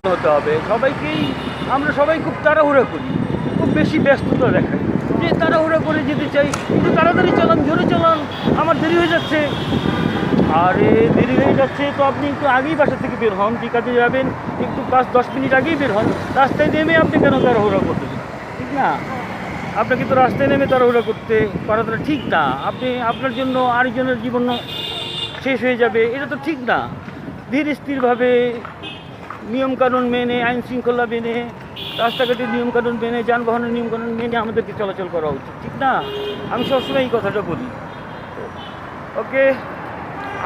হতে হবে সবাইকেই। আমরা সবাই খুব তাড়াহুড়া করি, খুব বেশি ব্যস্ততা দেখাই, যে তাড়াহুড়া করে যেতে চাই, একটু তাড়াতাড়ি চালান, জোরে চালান, আমার দেরি হয়ে যাচ্ছে। আরে দেরি হয়ে যাচ্ছে তো আপনি একটু আগেই বাসা থেকে বের হন, যে কাজে যাবেন একটু 5-10 মিনিট আগেই বের হন। রাস্তায় নেমে আপনি কেন তাড়াহুড়া করতেছেন? ঠিক না? আপনাকে তো রাস্তায় নেমে তাড়াহুড়া করতে করাটা ঠিক না। আপনি আপনার জন্য আরেকজনের জীবন শেষ হয়ে যাবে, এটা তো ঠিক না। ধীর স্থিরভাবে নিয়মকানুন মেনে, আইন শৃঙ্খলা মেনে, রাস্তাঘাটের নিয়মকানুন মেনে, যানবাহনের নিয়মকানুন মেনে আমাদেরকে চলাচল করা উচিত, ঠিক না? আমি সবসময় এই কথাটা বলি। ওকে,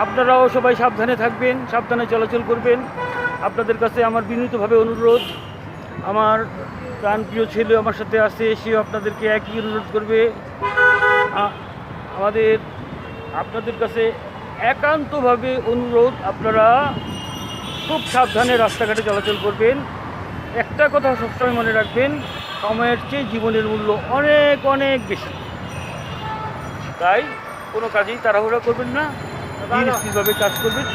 আপনারাও সবাই সাবধানে থাকবেন, সাবধানে চলাচল করবেন। আপনাদের কাছে আমার বিনীতভাবে অনুরোধ, আমার প্রাণপ্রিয় ছেলে আমার সাথে আছে, সেও আপনাদেরকে একই অনুরোধ করবে। আমাদের আপনাদের কাছে একান্তভাবে অনুরোধ, আপনারা খুব সাবধানে রাস্তাঘাটে চলাচল করবেন। একটা কথা সবসময় মনে রাখবেন, সময়ের চেয়ে জীবনের মূল্য অনেক অনেক বেশি। তাই কোনো কাজেই তাড়াহুড়া করবেন না, ধীর স্থিরভাবে কাজ করবেন।